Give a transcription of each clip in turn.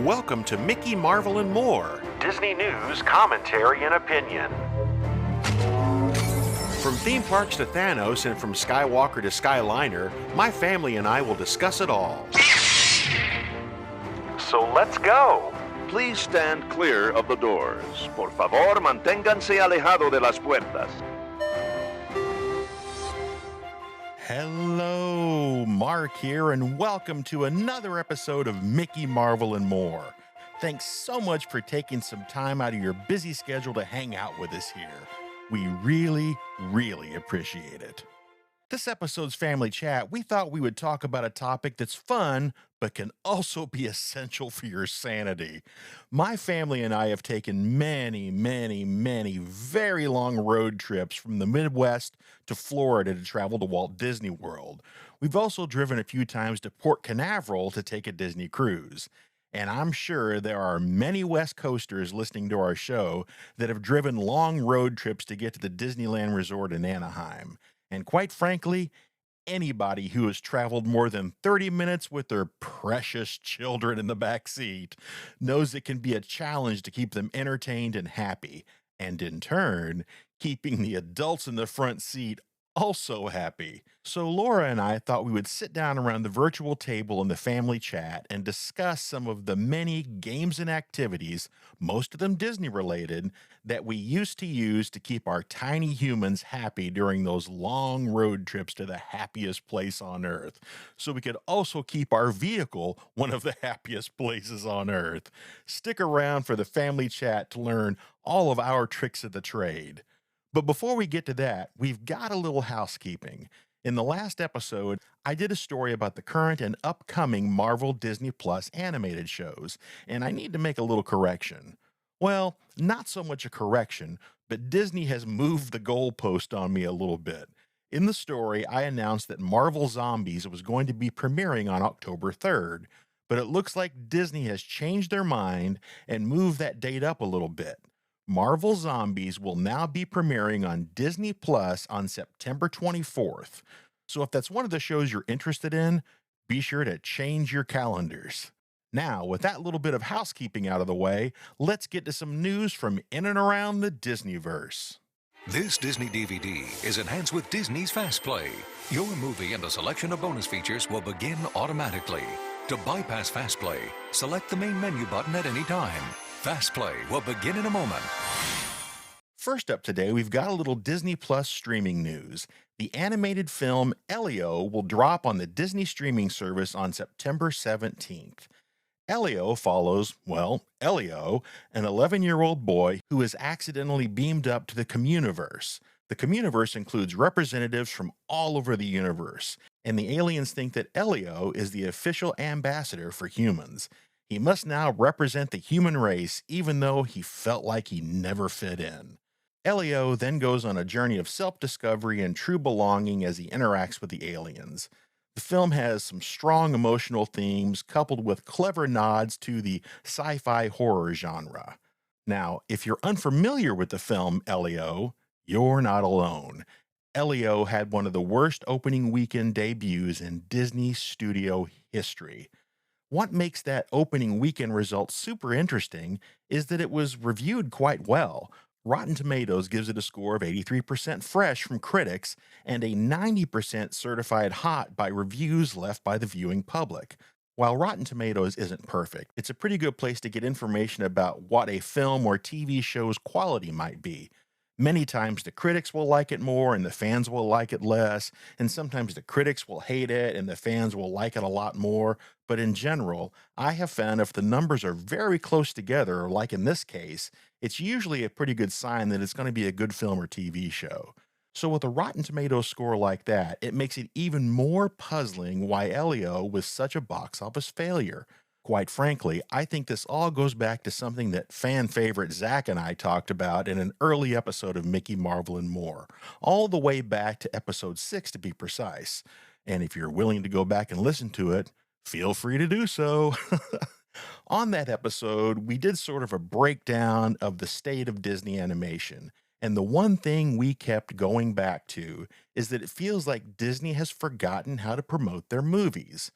Welcome to Mickey, Marvel, and More, Disney news, commentary, and opinion. From theme parks to Thanos and from Skywalker to Skyliner, my family and I will discuss it all. So let's go! Please stand clear of the doors. Por favor, manténganse alejado de las puertas. Hello, Mark here, and welcome to another episode of Mickey, Marvel, and More. Thanks so much for taking some time out of your busy schedule to hang out with us here. We really appreciate it. This episode's family chat, we thought we would talk about a topic that's fun, but can also be essential for your sanity. My family and I have taken many very long road trips from the Midwest to Florida to travel to Walt Disney World. We've also driven a few times to Port Canaveral to take a Disney cruise. And I'm sure there are many West Coasters listening to our show that have driven long road trips to get to the Disneyland Resort in Anaheim. And quite frankly, anybody who has traveled more than 30 minutes with their precious children in the back seat knows it can be a challenge to keep them entertained and happy, and in turn, keeping the adults in the front seat also happy. So Laura and I thought we would sit down around the virtual table in the family chat and discuss some of the many games and activities, most of them Disney related, that we used to use to keep our tiny humans happy during those long road trips to the happiest place on earth. So we could also keep our vehicle one of the happiest places on earth. Stick around for the family chat to learn all of our tricks of the trade. But before we get to that, we've got a little housekeeping. In the last episode, I did a story about the current and upcoming Marvel Disney Plus animated shows, and I need to make a little correction. Well, not so much a correction, but Disney has moved the goalpost on me a little bit. In the story, I announced that Marvel Zombies was going to be premiering on October 3rd, but it looks like Disney has changed their mind and moved that date up a little bit. Marvel Zombies will now be premiering on Disney Plus on September 24th. So if that's one of the shows you're interested in, be sure to change your calendars. Now, with that little bit of housekeeping out of the way, let's get to some news from in and around the Disneyverse. This Disney DVD is enhanced with Disney's Fast Play. Your movie and a selection of bonus features will begin automatically. To bypass Fast Play, select the main menu button at any time. Fast Play will begin in a moment. First up today, we've got a little Disney Plus streaming news. The animated film Elio will drop on the Disney streaming service on September 17th. Elio follows, Elio, an 11-year-old boy who is accidentally beamed up to the Communiverse. The Communiverse includes representatives from all over the universe, and the aliens think that Elio is the official ambassador for humans. He must now represent the human race, even though he felt like he never fit in. Elio then goes on a journey of self-discovery and true belonging as he interacts with the aliens. The film has some strong emotional themes coupled with clever nods to the sci-fi horror genre. Now, if you're unfamiliar with the film Elio, you're not alone. Elio had one of the worst opening weekend debuts in Disney studio history. What makes that opening weekend result super interesting is that it was reviewed quite well. Rotten Tomatoes gives it a score of 83% fresh from critics and a 90% certified hot by reviews left by the viewing public. While Rotten Tomatoes isn't perfect, it's a pretty good place to get information about what a film or TV show's quality might be. Many times the critics will like it more and the fans will like it less, and sometimes the critics will hate it and the fans will like it a lot more. But in general, I have found if the numbers are very close together, like in this case, it's usually a pretty good sign that it's going to be a good film or TV show. So with a Rotten Tomatoes score like that, it makes it even more puzzling why Elio was such a box office failure. Quite frankly, I think this all goes back to something that fan favorite Zach and I talked about in an early episode of Mickey, Marvel, and More, all the way back to episode 6 to be precise. And if you're willing to go back and listen to it, feel free to do so. On that episode, we did sort of a breakdown of the state of Disney animation. And the one thing we kept going back to is that it feels like Disney has forgotten how to promote their movies.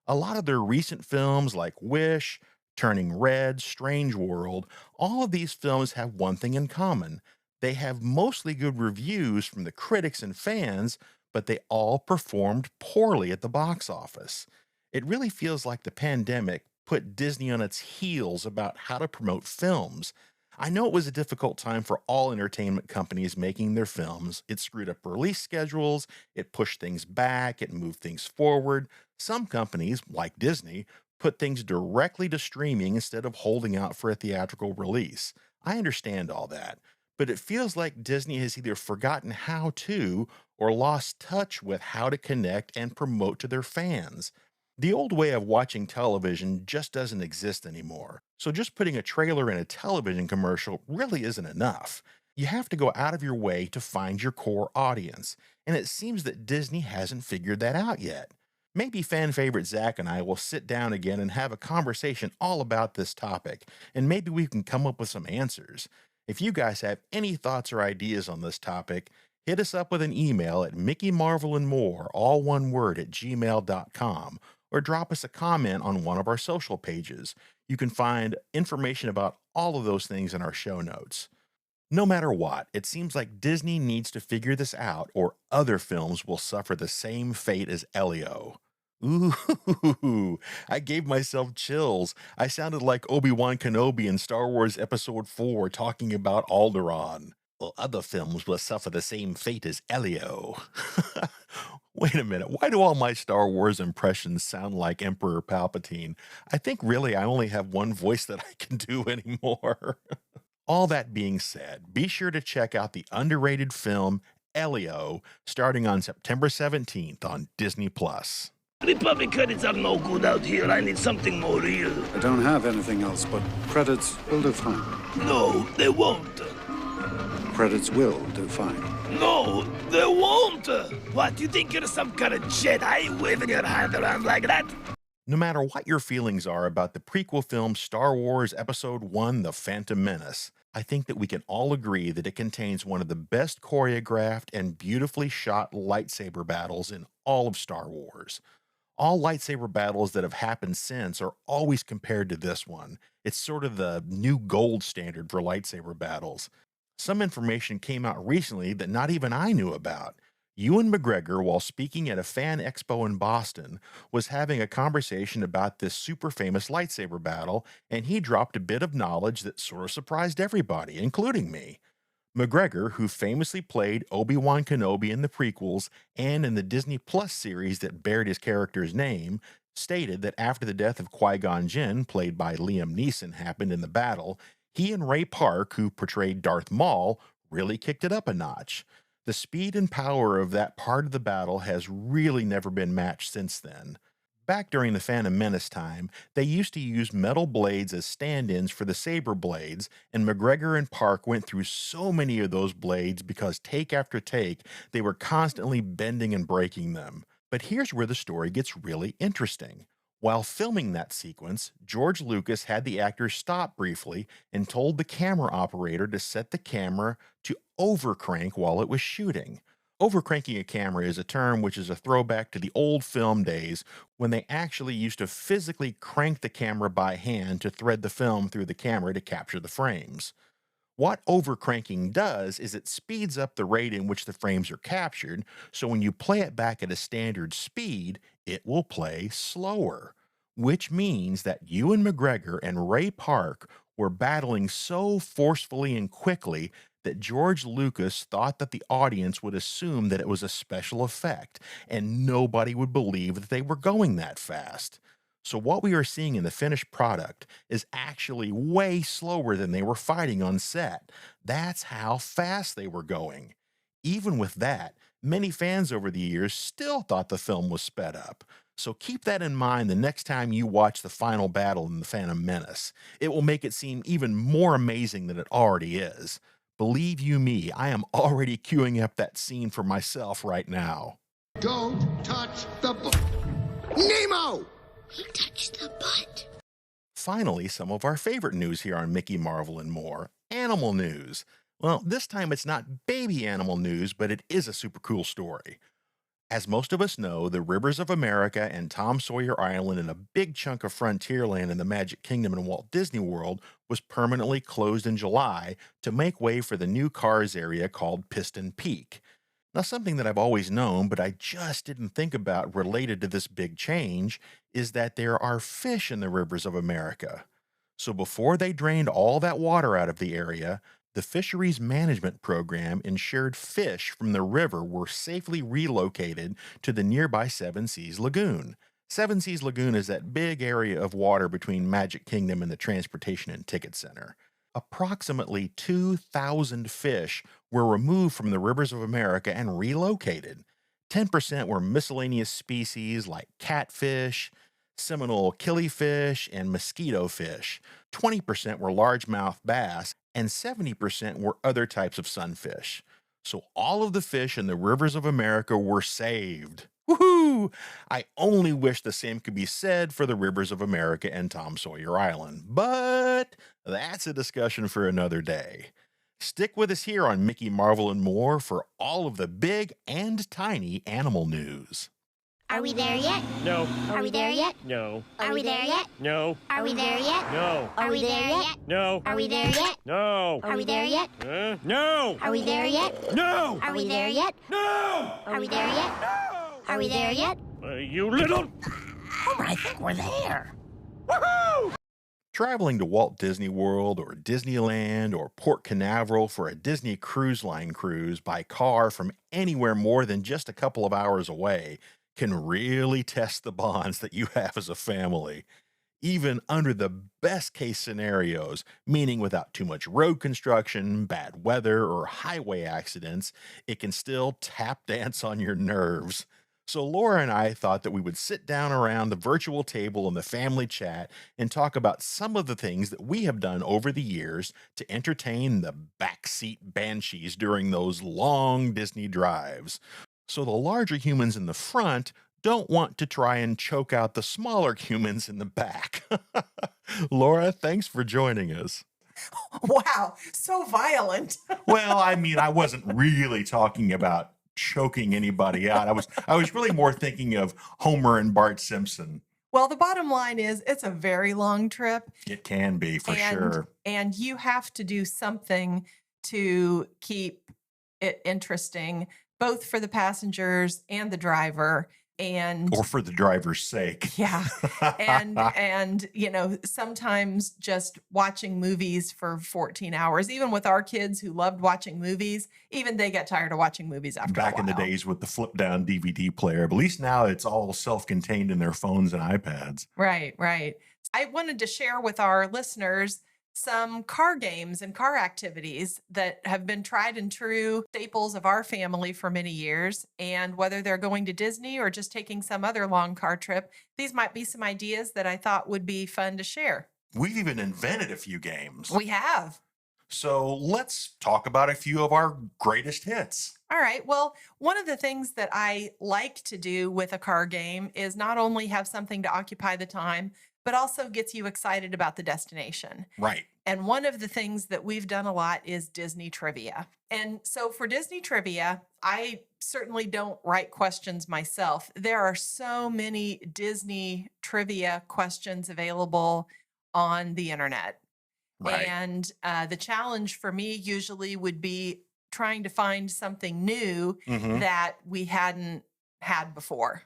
A lot of their recent films like Wish, Turning Red, Strange World, all of these films have one thing in common. They have mostly good reviews from the critics and fans, but they all performed poorly at the box office. It really feels like the pandemic put Disney on its heels about how to promote films. I know it was a difficult time for all entertainment companies making their films. It screwed up release schedules, it pushed things back, it moved things forward. Some companies, like Disney, put things directly to streaming instead of holding out for a theatrical release. I understand all that, but it feels like Disney has either forgotten how to or lost touch with how to connect and promote to their fans. The old way of watching television just doesn't exist anymore, so just putting a trailer in a television commercial really isn't enough. You have to go out of your way to find your core audience, and it seems that Disney hasn't figured that out yet. Maybe fan favorite Zach and I will sit down again and have a conversation all about this topic, and maybe we can come up with some answers. If you guys have any thoughts or ideas on this topic, hit us up with an email at mickeymarvelandmore, all one word, at gmail.com, or drop us a comment on one of our social pages. You can find information about all of those things in our show notes. No matter what, it seems like Disney needs to figure this out, or other films will suffer the same fate as Elio. Ooh, I gave myself chills. I sounded like Obi-Wan Kenobi in Star Wars Episode 4 talking about Alderaan. Well, other films will suffer the same fate as Elio. Wait a minute, why do all my Star Wars impressions sound like Emperor Palpatine? I think really I only have one voice that I can do anymore. All that being said, be sure to check out the underrated film Elio starting on September 17th on Disney+. Republic credits are no good out here. I need something more real. I don't have anything else, but credits will do fine. No, they won't. Credits will do fine. No, they won't. What, you think you're some kind of Jedi waving your hand around like that? No matter what your feelings are about the prequel film Star Wars Episode 1 The Phantom Menace, I think that we can all agree that it contains one of the best choreographed and beautifully shot lightsaber battles in all of Star Wars. All lightsaber battles that have happened since are always compared to this one. It's sort of the new gold standard for lightsaber battles. Some information came out recently that not even I knew about. Ewan McGregor, while speaking at a fan expo in Boston, was having a conversation about this super famous lightsaber battle, and he dropped a bit of knowledge that sort of surprised everybody, including me. McGregor, who famously played Obi-Wan Kenobi in the prequels and in the Disney Plus series that bared his character's name, stated that after the death of Qui-Gon Jinn, played by Liam Neeson, happened in the battle, he and Ray Park, who portrayed Darth Maul, really kicked it up a notch. The speed and power of that part of the battle has really never been matched since then. Back during the Phantom Menace time, they used to use metal blades as stand-ins for the saber blades, and McGregor and Park went through so many of those blades because take after take, they were constantly bending and breaking them. But here's where the story gets really interesting. While filming that sequence, George Lucas had the actors stop briefly and told the camera operator to set the camera to overcrank while it was shooting. Overcranking a camera is a term which is a throwback to the old film days when they actually used to physically crank the camera by hand to thread the film through the camera to capture the frames. What overcranking does is it speeds up the rate in which the frames are captured, so when you play it back at a standard speed, it will play slower. Which means that Ewan McGregor and Ray Park were battling so forcefully and quickly that George Lucas thought that the audience would assume that it was a special effect, and nobody would believe that they were going that fast. So what we are seeing in the finished product is actually way slower than they were fighting on set. That's how fast they were going. Even with that, many fans over the years still thought the film was sped up. So keep that in mind the next time you watch the final battle in The Phantom Menace. It will make it seem even more amazing than it already is. Believe you me, I am already queuing up that scene for myself right now. Don't touch the Nemo! He touched the butt. Finally, some of our favorite news here on Mickey Marvel and More, animal news. Well, this time it's not baby animal news, but it is a super cool story. As most of us know, the Rivers of America and Tom Sawyer Island and a big chunk of Frontierland in the Magic Kingdom and Walt Disney World was permanently closed in July to make way for the new Cars area called Piston Peak. Now, something that I've always known, but I just didn't think about related to this big change, is that there are fish in the Rivers of America. So before they drained all that water out of the area, the Fisheries Management Program ensured fish from the river were safely relocated to the nearby Seven Seas Lagoon. Seven Seas Lagoon is that big area of water between Magic Kingdom and the Transportation and Ticket Center. Approximately 2,000 fish were removed from the Rivers of America and relocated. 10% were miscellaneous species like catfish, Seminole killifish, and mosquito fish. 20% were largemouth bass, and 70% were other types of sunfish. So all of the fish in the Rivers of America were saved. Woohoo! I only wish the same could be said for the Rivers of America and Tom Sawyer Island, but that's a discussion for another day. Stick with us here on Mickey, Marvel, and More for all of the big and tiny animal news. Are we there yet? No. Are we there yet? No. Are we there yet? No. Are we there yet? No. Are we there yet? No. Are we there yet? No. Are we there yet? No. Are we there yet? No. Are we there yet? No. Are we there yet? Are we there yet? You little... Homer, I think we're there. Woohoo! Traveling to Walt Disney World or Disneyland or Port Canaveral for a Disney Cruise Line cruise by car from anywhere more than just a couple of hours away can really test the bonds that you have as a family. Even under the best case scenarios, meaning without too much road construction, bad weather, or highway accidents, it can still tap dance on your nerves. So Laura and I thought that we would sit down around the virtual table in the family chat and talk about some of the things that we have done over the years to entertain the backseat banshees during those long Disney drives. So the larger humans in the front don't want to try and choke out the smaller humans in the back. Laura, thanks for joining us. Wow, so violent. Well, I mean, I wasn't really talking about choking anybody out. I was really more thinking of Homer and Bart Simpson. Well, the bottom line is it's a very long trip. It can be, for sure. And you have to do something to keep it interesting, both for the passengers and the driver. Or for the driver's sake. Yeah. And you know, sometimes just watching movies for 14 hours, even with our kids who loved watching movies, even they get tired of watching movies after a while. Back in the days with the flip down DVD player, but at least now it's all self-contained in their phones and iPads. Right, right. I wanted to share with our listeners some car games and car activities that have been tried and true staples of our family for many years. And whether they're going to Disney or just taking some other long car trip, these might be some ideas that I thought would be fun to share. We've even invented a few games. We have. So let's talk about a few of our greatest hits. All right. Well, one of the things that I like to do with a car game is not only have something to occupy the time, but also gets you excited about the destination. Right. And one of the things that we've done a lot is Disney trivia. And so for Disney trivia, I certainly don't write questions myself. There are so many Disney trivia questions available on the internet. Right. And the challenge for me usually would be trying to find something new that we hadn't had before.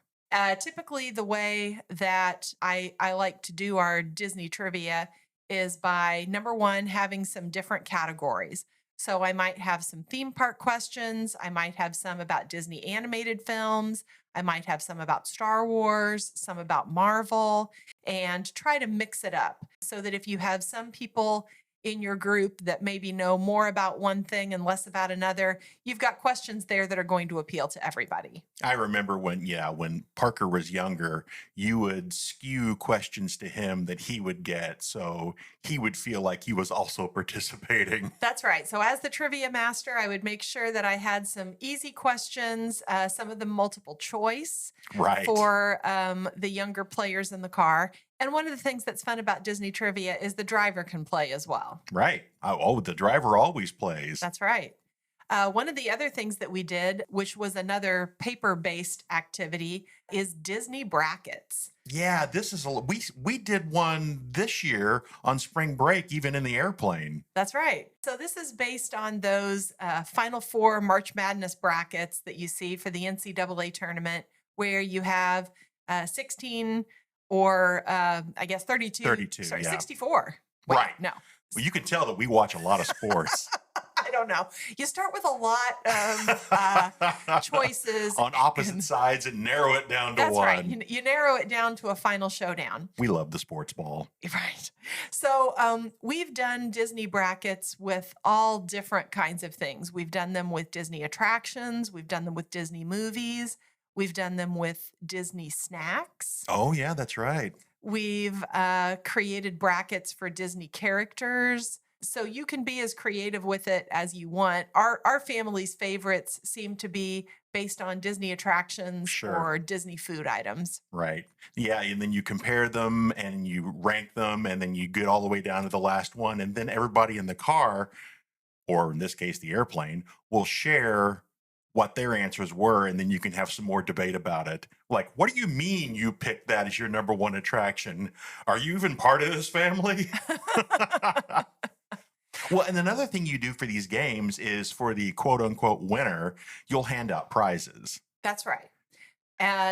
Typically, the way that I like to do our Disney trivia is by, number one, having some different categories. So I might have some theme park questions. I might have some about Disney animated films. I might have some about Star Wars, some about Marvel, and try to mix it up so that if you have some people in your group that maybe know more about one thing and less about another, you've got questions there that are going to appeal to everybody. I remember when Parker was younger, you would skew questions to him that he would get, so he would feel like he was also participating. That's right. So as the trivia master, I would make sure that I had some easy questions, some of them multiple choice for the younger players in the car. And one of the things that's fun about Disney trivia is the driver can play as well. Right. Oh, the driver always plays. That's right. One of the other things that we did, which was another paper-based activity, is Disney brackets. Yeah, this is we did one this year on spring break, even in the airplane. That's right. So this is based on those Final Four March Madness brackets that you see for the NCAA tournament, where you have 16 or I guess 32. 32, sorry, yeah. 64. Wait, Right. No. Well, you can tell that we watch a lot of sports. I don't know. You start with a lot of choices. On opposite sides and narrow it down to That's one. right. You narrow it down to a final showdown. We love the sports ball. Right. So we've done Disney brackets with all different kinds of things. We've done them with Disney attractions. We've done them with Disney movies. We've done them with Disney snacks. Oh, yeah, that's right. We've created brackets for Disney characters. So you can be as creative with it as you want. Our family's favorites seem to be based on Disney attractions Sure. or Disney food items. Right. Yeah. And then you compare them and you rank them and then you get all the way down to the last one. And then everybody in the car, or in this case, the airplane, will share what their answers were. And then you can have some more debate about it. Like, what do you mean you picked that as your number one attraction? Are you even part of this family? Well, and another thing you do for these games is for the quote unquote winner, you'll hand out prizes. That's right.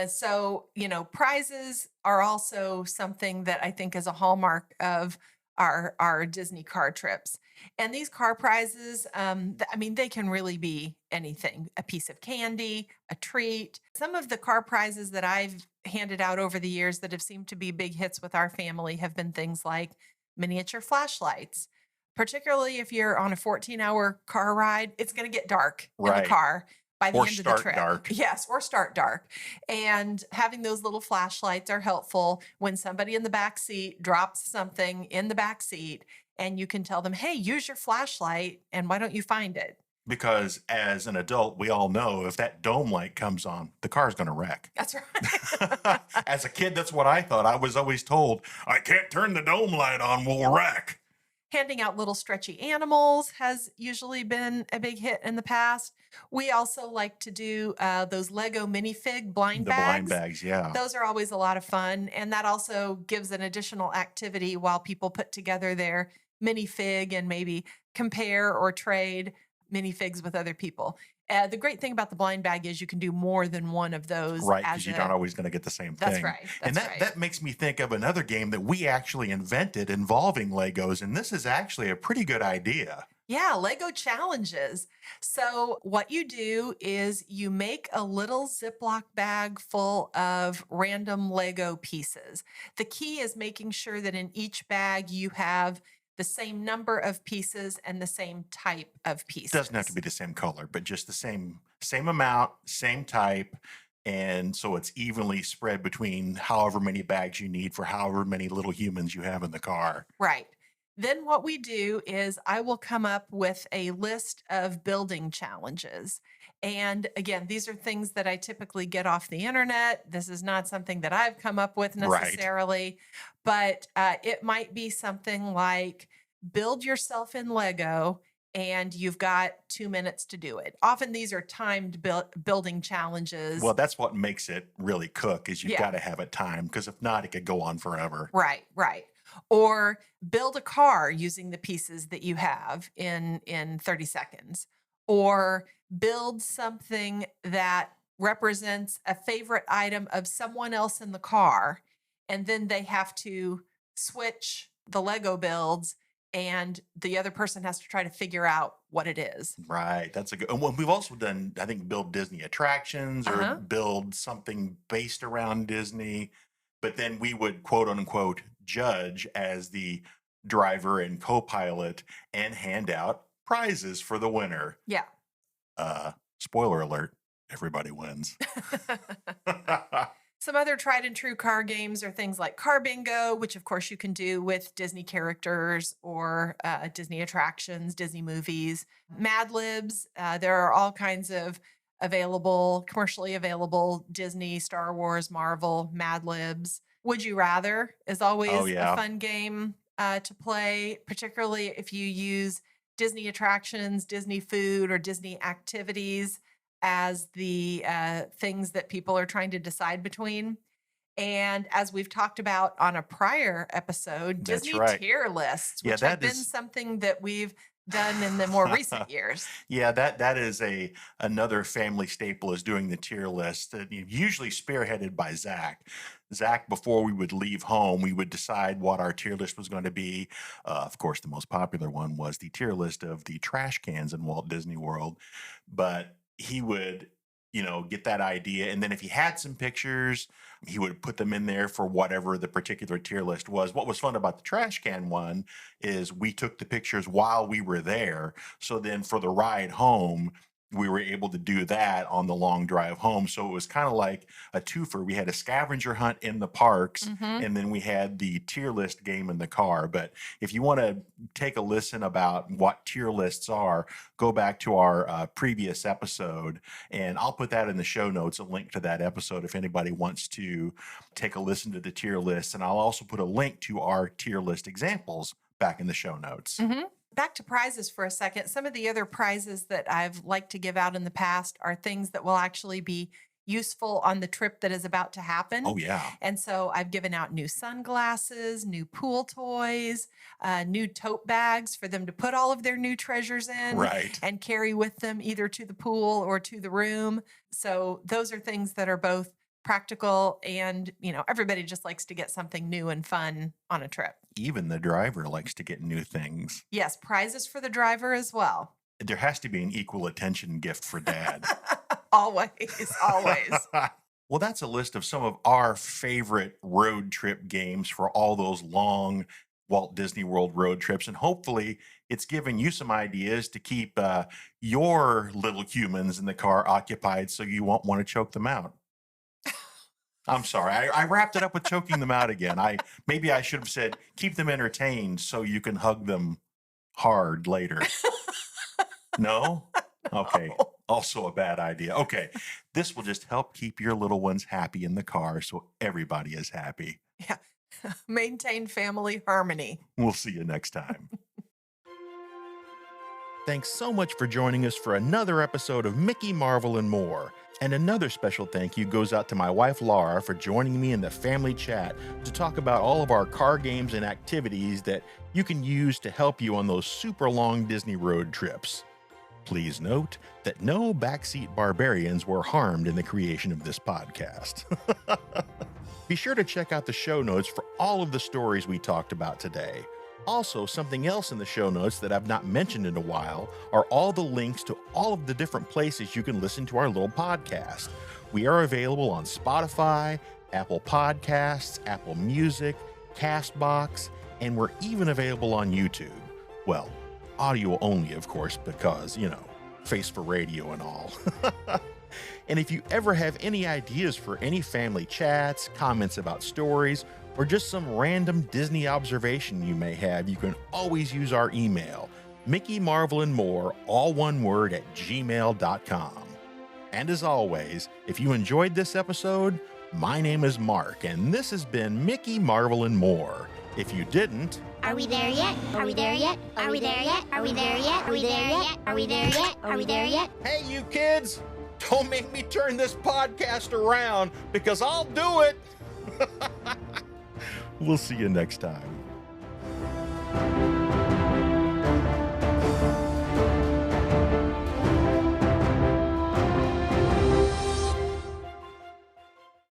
So, prizes are also something that I think is a hallmark of our Disney car trips. And these car prizes, they can really be anything: a piece of candy, a treat. Some of the car prizes that I've handed out over the years that have seemed to be big hits with our family have been things like miniature flashlights. Particularly if you're on a 14-hour car ride, it's going to get dark in Right. the car by the Or end of the start trip. dark. Yes, or start dark. And having those little flashlights are helpful when somebody in the back seat drops something in the back seat, and you can tell them, "Hey, use your flashlight, and why don't you find it?" Because as an adult, we all know if that dome light comes on, the car's going to wreck. That's right. As a kid, that's what I thought. I was always told, I can't turn the dome light on, we'll wreck. Handing out little stretchy animals has usually been a big hit in the past. We also like to do those Lego minifig blind The bags. blind bags, yeah. Those are always a lot of fun. And that also gives an additional activity while people put together their minifig and maybe compare or trade minifigs with other people. The great thing about the blind bag is you can do more than one of those. Right, because you're not always going to get the same thing. That's right. And that makes me think of another game that we actually invented involving Legos, and this is actually a pretty good idea. Yeah, Lego challenges. So what you do is you make a little Ziploc bag full of random Lego pieces. The key is making sure that in each bag you have the same number of pieces and the same type of pieces. Doesn't have to be the same color, but just the same amount, same type. And so it's evenly spread between however many bags you need for however many little humans you have in the car. Right. Then what we do is I will come up with a list of building challenges. And again, these are things that I typically get off the internet. This is not something that I've come up with necessarily, but it might be something like build yourself in Lego and you've got 2 minutes to do it. Often these are timed building challenges. Well, that's what makes it really cook is you've Yeah. got to have it timed because if not, it could go on forever. Right, right. Or build a car using the pieces that you have in 30 seconds. Or build something that represents a favorite item of someone else in the car. And then they have to switch the Lego builds and the other person has to try to figure out what it is. Right. That's a good. And we've also done, I think, build Disney attractions or build something based around Disney. But then we would quote unquote judge as the driver and co-pilot and hand out prizes for the winner. Yeah. Spoiler alert, everybody wins. Some other tried and true car games are things like Car Bingo, which of course you can do with Disney characters or Disney attractions, Disney movies. Mad Libs, there are all kinds of commercially available Disney, Star Wars, Marvel, Mad Libs. Would You Rather is always a fun game to play, particularly if you use Disney attractions, Disney food, or Disney activities as the things that people are trying to decide between. And as we've talked about on a prior episode, That's Disney right. tier lists, Yeah, which have that been is- something that we've done in the more recent years. Yeah, that is another family staple, is doing the tier list, usually spearheaded by Zach. Zach, before we would leave home, we would decide what our tier list was going to be. Of course, the most popular one was the tier list of the trash cans in Walt Disney World, but he would get that idea, and then if he had some pictures, he would put them in there for whatever the particular tier list was. What was fun about the trash can one is we took the pictures while we were there, so then for the ride home, we were able to do that on the long drive home. So it was kind of like a twofer. We had a scavenger hunt in the parks, and then we had the tier list game in the car. But if you want to take a listen about what tier lists are, go back to our previous episode, and I'll put that in the show notes, a link to that episode if anybody wants to take a listen to the tier list. And I'll also put a link to our tier list examples back in the show notes. Back to prizes for a second. Some of the other prizes that I've liked to give out in the past are things that will actually be useful on the trip that is about to happen. Oh, yeah. And so I've given out new sunglasses, new pool toys, new tote bags for them to put all of their new treasures in Right. and carry with them either to the pool or to the room. So those are things that are both practical and, everybody just likes to get something new and fun on a trip. Even the driver likes to get new things. Yes, prizes for the driver as well. There has to be an equal attention gift for Dad. Always, always. Well, that's a list of some of our favorite road trip games for all those long Walt Disney World road trips. And hopefully it's given you some ideas to keep your little humans in the car occupied so you won't want to choke them out. I'm sorry. I wrapped it up with choking them out again. Maybe I should have said, keep them entertained so you can hug them hard later. No? Okay. Also a bad idea. Okay. This will just help keep your little ones happy in the car so everybody is happy. Yeah. Maintain family harmony. We'll see you next time. Thanks so much for joining us for another episode of Mickey, Marvel, and More. And another special thank you goes out to my wife, Laura, for joining me in the family chat to talk about all of our car games and activities that you can use to help you on those super long Disney road trips. Please note that no backseat barbarians were harmed in the creation of this podcast. Be sure to check out the show notes for all of the stories we talked about today. Also, something else in the show notes that I've not mentioned in a while are all the links to all of the different places you can listen to our little podcast. We are available on Spotify, Apple Podcasts, Apple Music, CastBox, and we're even available on YouTube. Well, audio only, of course, because, face for radio and all. And if you ever have any ideas for any family chats, comments about stories, or just some random Disney observation you may have, you can always use our email, Mickey, Marvel, and More, all one word, @gmail.com. And as always, if you enjoyed this episode, my name is Mark, and this has been Mickey, Marvel, and More. If you didn't... Are we there yet? Are we there yet? Are we there yet? Are we there yet? Are we there yet? Are we there yet? Are we there yet? Hey, you kids! Don't make me turn this podcast around, because I'll do it! We'll see you next time.